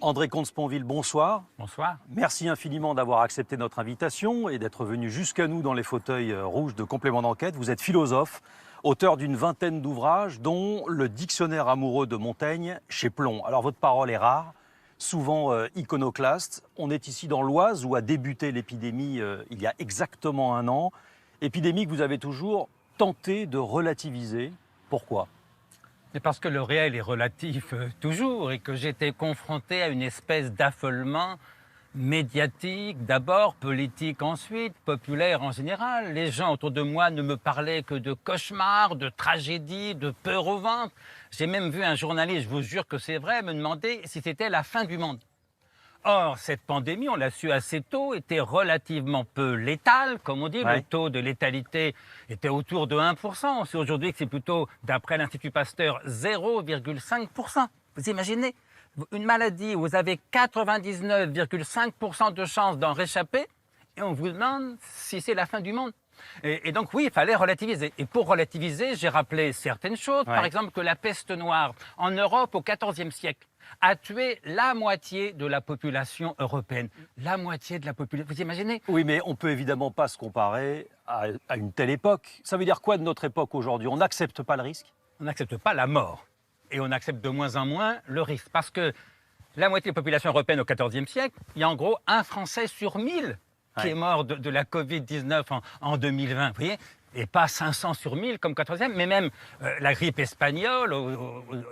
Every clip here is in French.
André Comte-Sponville, bonsoir. Bonsoir. Merci infiniment d'avoir accepté notre invitation et d'être venu jusqu'à nous dans les fauteuils rouges de complément d'enquête. Vous êtes philosophe, auteur d'une vingtaine d'ouvrages, dont le Dictionnaire amoureux de Montaigne chez Plomb. Alors votre parole est rare, souvent iconoclaste. On est ici dans l'Oise où a débuté l'épidémie il y a exactement un an. Épidémie que vous avez toujours tenté de relativiser. Pourquoi ? C'est parce que le réel est relatif toujours et que j'étais confronté à une espèce d'affolement médiatique, d'abord, politique ensuite, populaire en général. Les gens autour de moi ne me parlaient que de cauchemars, de tragédies, de peur au ventre. J'ai même vu un journaliste, je vous jure que c'est vrai, me demander si c'était la fin du monde. Or, cette pandémie, on l'a su assez tôt, était relativement peu létale, comme on dit. Ouais. Le taux de létalité était autour de 1%. On sait aujourd'hui que c'est plutôt, d'après l'Institut Pasteur, 0,5%. Vous imaginez une maladie où vous avez 99,5% de chances d'en réchapper et on vous demande si c'est la fin du monde. Et donc oui, il fallait relativiser. Et pour relativiser, j'ai rappelé certaines choses. Ouais. Par exemple que la peste noire en Europe au XIVe siècle a tué la moitié de la population européenne. La moitié de la population. Vous imaginez ? Oui, mais on ne peut évidemment pas se comparer à une telle époque. Ça veut dire quoi de notre époque aujourd'hui ? On n'accepte pas le risque ? On n'accepte pas la mort. Et on accepte de moins en moins le risque. Parce que la moitié de la population européenne au XIVe siècle, il y a en gros un Français sur 1000 qui Ouais. est mort de la Covid-19 en 2020. Vous voyez ? Et pas 500 sur 1000 comme 14e, mais même la grippe espagnole,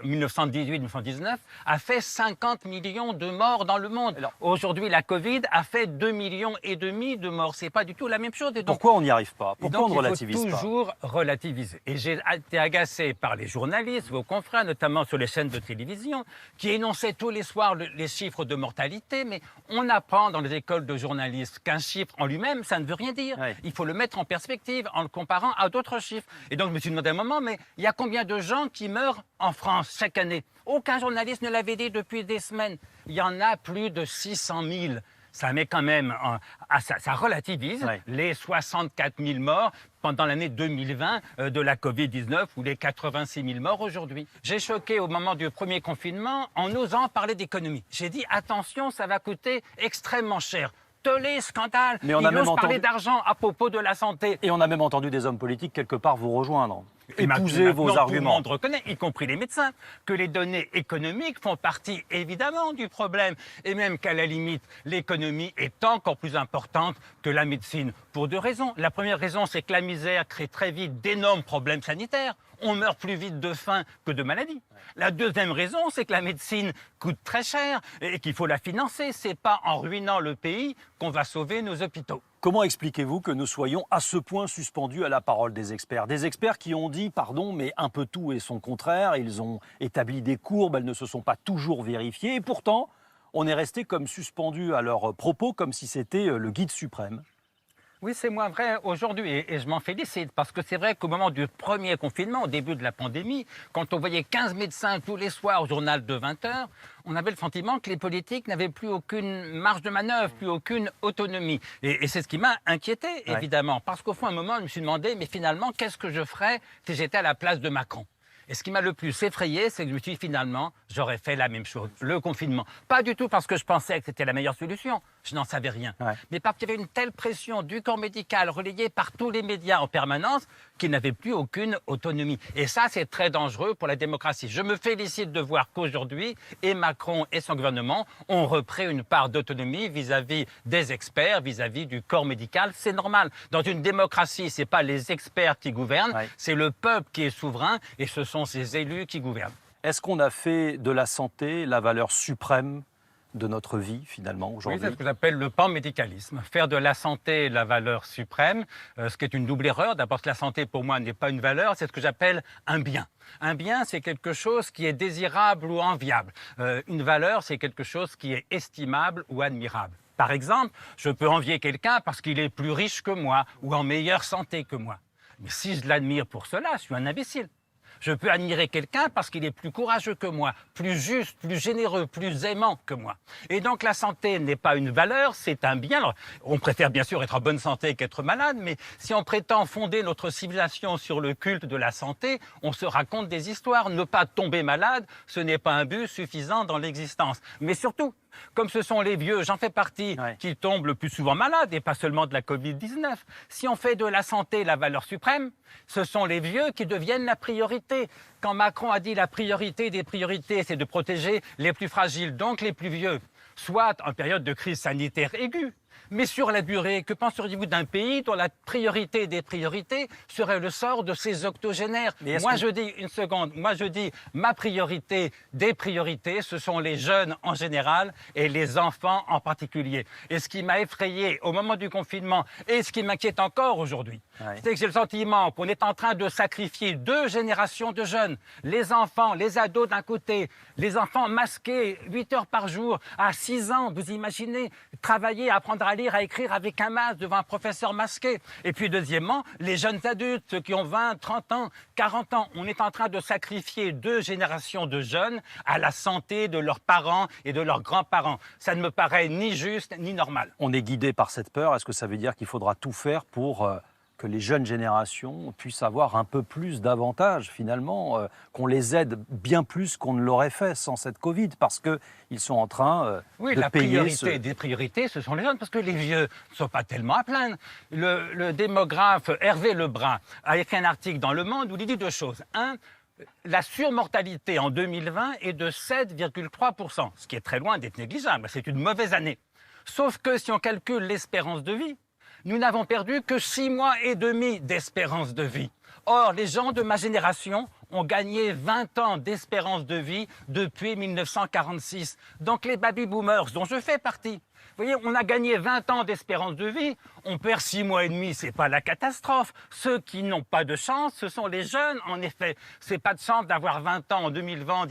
1918-1919, a fait 50 millions de morts dans le monde. Alors- Aujourd'hui, la Covid a fait 2,5 millions de morts. C'est pas du tout la même chose. Et donc, Pourquoi on n'y arrive pas ? et Pourquoi donc, on ne relativise il faut pas ? toujours relativiser. Et j'ai été agacé par les journalistes, vos confrères, notamment sur les chaînes de télévision, qui énonçaient tous les soirs les chiffres de mortalité. Mais on apprend dans les écoles de journalistes qu'un chiffre en lui-même, ça ne veut rien dire. Ouais. Il faut le mettre en perspective en le comparant à d'autres chiffres. Et donc, je me suis demandé un moment, mais il y a combien de gens qui meurent en France chaque année ? Aucun journaliste ne l'avait dit depuis des semaines. Il y en a plus de 600 000. Ça met quand même, ça relativise Ouais. les 64 000 morts pendant l'année 2020 de la Covid-19 ou les 86 000 morts aujourd'hui. J'ai choqué au moment du premier confinement en osant parler d'économie. J'ai dit attention, ça va coûter extrêmement cher. Tollé, scandale, Mais on il a même ose parler entendu- d'argent à propos de la santé. Et on a même entendu des hommes politiques quelque part vous rejoindre. Et Épouser maintenant, vos tout le arguments. monde reconnaît, y compris les médecins, que les données économiques font partie évidemment du problème et même qu'à la limite, l'économie est encore plus importante que la médecine pour deux raisons. La première raison, c'est que la misère crée très vite d'énormes problèmes sanitaires. On meurt plus vite de faim que de maladie. La deuxième raison, c'est que la médecine coûte très cher et qu'il faut la financer. C'est pas en ruinant le pays qu'on va sauver nos hôpitaux. Comment expliquez-vous que nous soyons à ce point suspendus à la parole des experts ? Des experts qui ont dit, pardon, mais un peu tout et son contraire. Ils ont établi des courbes, elles ne se sont pas toujours vérifiées. Et pourtant, on est resté comme suspendu à leurs propos, comme si c'était le guide suprême. Oui, c'est moins vrai aujourd'hui et je m'en félicite parce que c'est vrai qu'au moment du premier confinement, au début de la pandémie, quand on voyait 15 médecins tous les soirs au journal de 20 heures, on avait le sentiment que les politiques n'avaient plus aucune marge de manœuvre, plus aucune autonomie. Et c'est ce qui m'a inquiété, Ouais. évidemment, parce qu'au fond, à un moment, je me suis demandé, mais finalement, qu'est-ce que je ferais si j'étais à la place de Macron ? Et ce qui m'a le plus effrayé, c'est que je me suis dit, finalement, j'aurais fait la même chose, le confinement. Pas du tout parce que je pensais que c'était la meilleure solution, je n'en savais rien. Ouais. Mais parce qu'il y avait une telle pression du corps médical relayée par tous les médias en permanence qu'il n'avait plus aucune autonomie. Et ça, c'est très dangereux pour la démocratie. Je me félicite de voir qu'aujourd'hui, et Macron et son gouvernement ont repris une part d'autonomie vis-à-vis des experts, vis-à-vis du corps médical. C'est normal. Dans une démocratie, ce n'est pas les experts qui gouvernent, Ouais. c'est le peuple qui est souverain et ce sont ces élus qui gouvernent. Est-ce qu'on a fait de la santé la valeur suprême de notre vie, finalement, Oui, aujourd'hui ? c'est ce que j'appelle le panmédicalisme. Faire de la santé la valeur suprême, ce qui est une double erreur. D'abord, la santé, pour moi, n'est pas une valeur, c'est ce que j'appelle un bien. Un bien, c'est quelque chose qui est désirable ou enviable. Une valeur, c'est quelque chose qui est estimable ou admirable. Par exemple, je peux envier quelqu'un parce qu'il est plus riche que moi ou en meilleure santé que moi. Mais si je l'admire pour cela, je suis un imbécile. Je peux admirer quelqu'un parce qu'il est plus courageux que moi, plus juste, plus généreux, plus aimant que moi. Et donc la santé n'est pas une valeur, c'est un bien. Alors, on préfère bien sûr être en bonne santé qu'être malade, mais si on prétend fonder notre civilisation sur le culte de la santé, on se raconte des histoires. Ne pas tomber malade, ce n'est pas un but suffisant dans l'existence. Mais surtout, comme ce sont les vieux, j'en fais partie, qui tombent le plus souvent malades, et pas seulement de la Covid-19. Si on fait de la santé la valeur suprême, ce sont les vieux qui deviennent la priorité. Quand Macron a dit la priorité des priorités, c'est de protéger les plus fragiles, donc les plus vieux, soit en période de crise sanitaire aiguë, mais sur la durée, que penseriez-vous d'un pays dont la priorité des priorités serait le sort de ses octogénaires? Je dis, une seconde, moi je dis, ma priorité des priorités, ce sont les jeunes en général et les enfants en particulier. Et ce qui m'a effrayé au moment du confinement, et ce qui m'inquiète encore aujourd'hui, c'est que j'ai le sentiment qu'on est en train de sacrifier 2 générations de jeunes. Les enfants, les ados d'un côté, les enfants masqués 8 heures par jour, à 6 ans, vous imaginez, travailler, apprendre à lire, à écrire avec un masque devant un professeur masqué. Et puis deuxièmement, les jeunes adultes, ceux qui ont 20, 30 ans, 40 ans. On est en train de sacrifier 2 générations de jeunes à la santé de leurs parents et de leurs grands-parents. Ça ne me paraît ni juste ni normal. On est guidé par cette peur. Est-ce que ça veut dire qu'il faudra tout faire pour que les jeunes générations puissent avoir un peu plus d'avantages, finalement, qu'on les aide bien plus qu'on ne l'aurait fait sans cette Covid, parce qu'ils sont en train oui, de la payer... priorité des priorités, ce sont les jeunes, parce que les vieux ne sont pas tellement à plaindre. Le démographe Hervé Lebrun a écrit un article dans Le Monde où il dit 2 choses. 1, la surmortalité en 2020 est de 7,3%, ce qui est très loin d'être négligeable. C'est une mauvaise année. Sauf que si on calcule l'espérance de vie, nous n'avons perdu que 6 mois et demi d'espérance de vie. Or, les gens de ma génération ont gagné 20 ans d'espérance de vie depuis 1946. Donc les baby-boomers, dont je fais partie, vous voyez, on a gagné 20 ans d'espérance de vie, on perd 6 mois et demi, c'est pas la catastrophe. Ceux qui n'ont pas de chance, ce sont les jeunes, en effet. C'est pas de chance d'avoir 20 ans en 2020,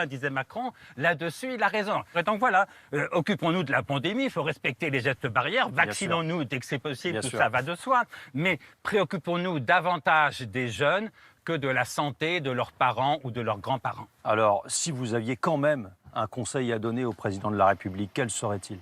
disait Macron. Là-dessus, il a raison. Et donc voilà, occupons-nous de la pandémie, il faut respecter les gestes barrières, vaccinons-nous dès que c'est possible, tout ça va de soi. Mais préoccupons-nous davantage des jeunes que de la santé de leurs parents ou de leurs grands-parents. Alors, si vous aviez quand même un conseil à donner au président de la République, quel serait-il ?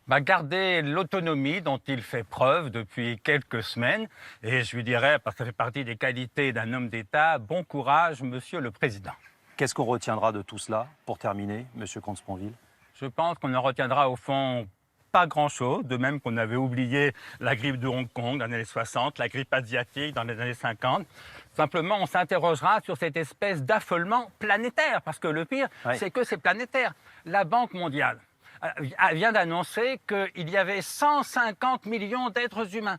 Garder l'autonomie dont il fait preuve depuis quelques semaines. Et je lui dirais, parce que ça fait partie des qualités d'un homme d'État, bon courage, Monsieur le Président. Qu'est-ce qu'on retiendra de tout cela, pour terminer, Monsieur Comte-Sponville ? Je pense qu'on en retiendra au fond pas grand-chose, de même qu'on avait oublié la grippe de Hong Kong dans les années 60, la grippe asiatique dans les années 50. Simplement, on s'interrogera sur cette espèce d'affolement planétaire, parce que le pire, c'est que c'est planétaire. La Banque mondiale vient d'annoncer qu'il y avait 150 millions d'êtres humains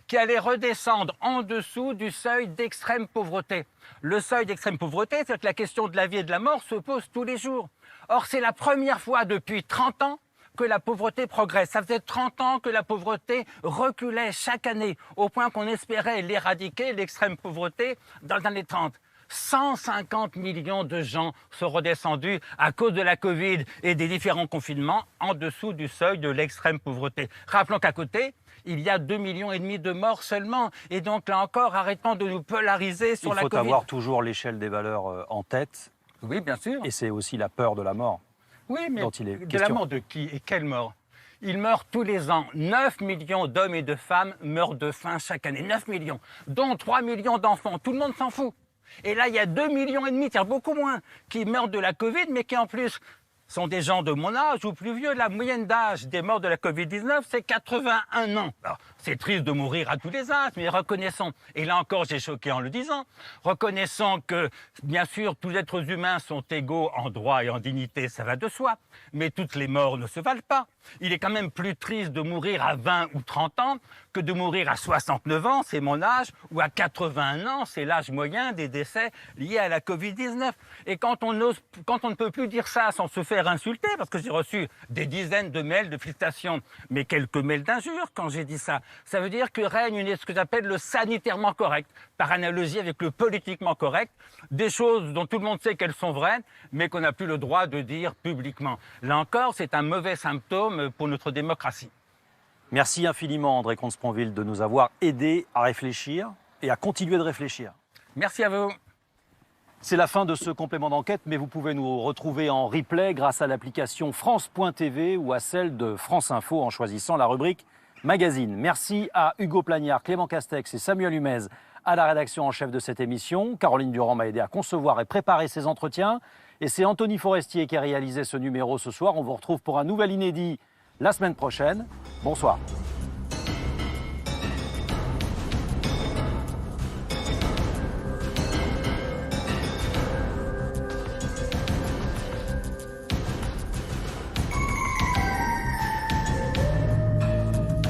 qui allaient redescendre en dessous du seuil d'extrême pauvreté. Le seuil d'extrême pauvreté, c'est que la question de la vie et de la mort se pose tous les jours. Or, c'est la première fois depuis 30 ans que la pauvreté progresse. Ça faisait 30 ans que la pauvreté reculait chaque année, au point qu'on espérait l'éradiquer, l'extrême pauvreté, dans les années 30. 150 millions de gens sont redescendus à cause de la Covid et des différents confinements en dessous du seuil de l'extrême pauvreté. Rappelons qu'à côté, il y a 2,5 millions de morts seulement. Et donc là encore, arrêtons de nous polariser sur la Covid. Il faut avoir toujours l'échelle des valeurs en tête. Oui, bien sûr. Et c'est aussi la peur de la mort. Oui, mais dont il est de question. La mort de qui et quelle mort? Il meurt tous les ans. 9 millions d'hommes et de femmes meurent de faim chaque année. 9 millions, dont 3 millions d'enfants. Tout le monde s'en fout. Et là, il y a 2,5 millions, c'est-à-dire beaucoup moins, qui meurent de la Covid, mais qui en plus sont des gens de mon âge ou plus vieux. La moyenne d'âge des morts de la Covid-19, c'est 81 ans. Alors, c'est triste de mourir à tous les âges, mais reconnaissons, et là encore j'ai choqué en le disant, reconnaissons que, bien sûr, tous les êtres humains sont égaux en droit et en dignité, ça va de soi, mais toutes les morts ne se valent pas. Il est quand même plus triste de mourir à 20 ou 30 ans que de mourir à 69 ans, c'est mon âge, ou à 81 ans, c'est l'âge moyen des décès liés à la Covid-19. Et quand on ne peut plus dire ça sans se faire insulter, parce que j'ai reçu des dizaines de mails de félicitations, mais quelques mails d'injures quand j'ai dit ça, ça veut dire que règne ce que j'appelle le sanitairement correct, par analogie avec le politiquement correct, des choses dont tout le monde sait qu'elles sont vraies, mais qu'on n'a plus le droit de dire publiquement. Là encore, c'est un mauvais symptôme pour notre démocratie. Merci infiniment, André Comte-Sponville, de nous avoir aidés à réfléchir et à continuer de réfléchir. Merci à vous. C'est la fin de ce complément d'enquête, mais vous pouvez nous retrouver en replay grâce à l'application France.tv ou à celle de France Info en choisissant la rubrique Magazine. Merci à Hugo Plagnard, Clément Castex et Samuel Humez à la rédaction en chef de cette émission. Caroline Durand m'a aidé à concevoir et préparer ces entretiens. Et c'est Anthony Forestier qui a réalisé ce numéro ce soir. On vous retrouve pour un nouvel inédit la semaine prochaine. Bonsoir.